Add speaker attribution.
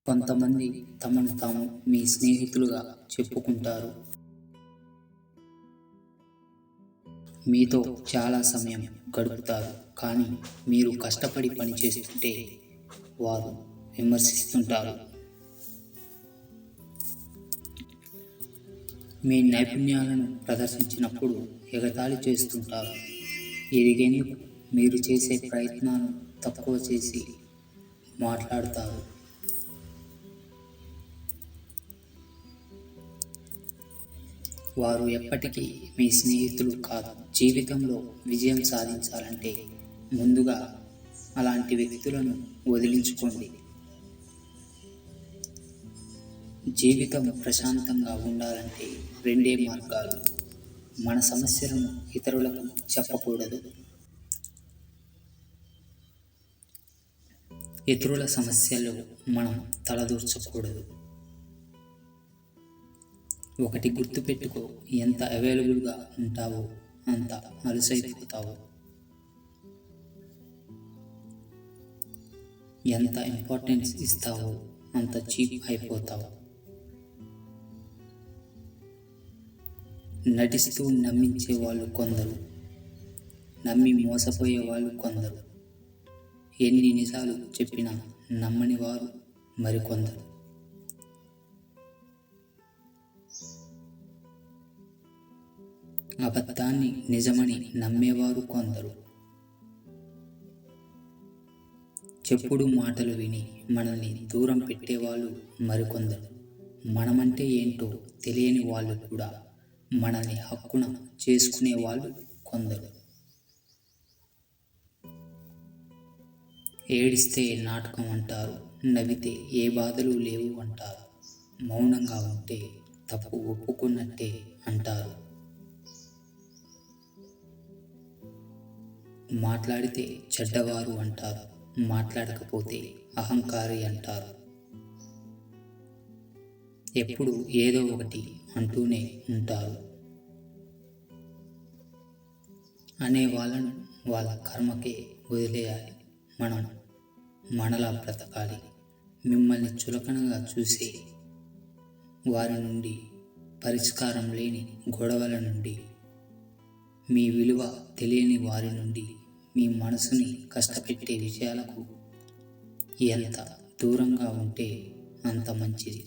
Speaker 1: కొంతమంది తమను తాము మీ స్నేహితులుగా చెప్పుకుంటారు. మీతో చాలా సమయం గడుపుతారు. కానీ మీరు కష్టపడి పనిచేస్తుంటే వారు విమర్శిస్తుంటారు. మీ నైపుణ్యాలను ప్రదర్శించినప్పుడు ఎగతాళి చేస్తుంటారు. ఎదిగేందుకు మీరు చేసే ప్రయత్నాలను తక్కువ చేసి మాట్లాడతారు. వారు ఎప్పటికీ మీ స్నేహితులు కాదు. జీవితంలో విజయం సాధించాలంటే ముందుగా అలాంటి వ్యక్తులను వదిలించుకోండి. జీవితం ప్రశాంతంగా ఉండాలంటే రెండే మార్గాలు. మన సమస్యలను ఇతరులకు చెప్పకూడదు. ఇతరుల సమస్యల్లో మనం తలదూర్చకూడదు. ఒకటి గుర్తుపెట్టుకో, ఎంత అవైలబుల్గా ఉంటావో అంత అలసైపోతావు. ఎంత ఇంపార్టెన్స్ ఇస్తావో అంత చీప్ అయిపోతావు. నటిస్తూ నమ్మించే వాళ్ళు కొందరు, నమ్మి మోసపోయే వాళ్ళు కొందరు, ఎన్ని నిజాలు చెప్పినా నమ్మని వారు మరికొందరు. అబద్ధాన్ని నిజమని నమ్మేవారు కొందరు. చెప్పుడు మాటలు విని మనల్ని దూరం పెట్టేవాళ్ళు మరికొందరు. మనమంటే ఏంటో తెలియని వాళ్ళు కూడా మనల్ని హక్కున చేసుకునే వాళ్ళు కొందరు. ఏడిస్తే నాటకం అంటారు, నవ్వితే ఏ బాధలు లేవు అంటారు, మౌనంగా ఉంటే తప్పు ఒప్పుకున్నట్టే అంటారు. మాట్లాడితే చెడ్డవారు అంటారు, మాట్లాడకపోతే అహంకారి అంటారు. ఎప్పుడు ఏదో ఒకటి అంటూనే ఉంటారు. అనే వాళ్ళను వాళ్ళ కర్మకే వదిలేయాలి. మనం మనలా బ్రతకాలి. మిమ్మల్ని చులకనగా చూసే వారి నుండి, పరిష్కారం లేని గొడవల నుండి, మీ విలువ తెలియని వారి నుండి, మీ మనసుని కష్టపెట్టే విషయాలకు ఎంత దూరంగా ఉంటే అంత మంచిది.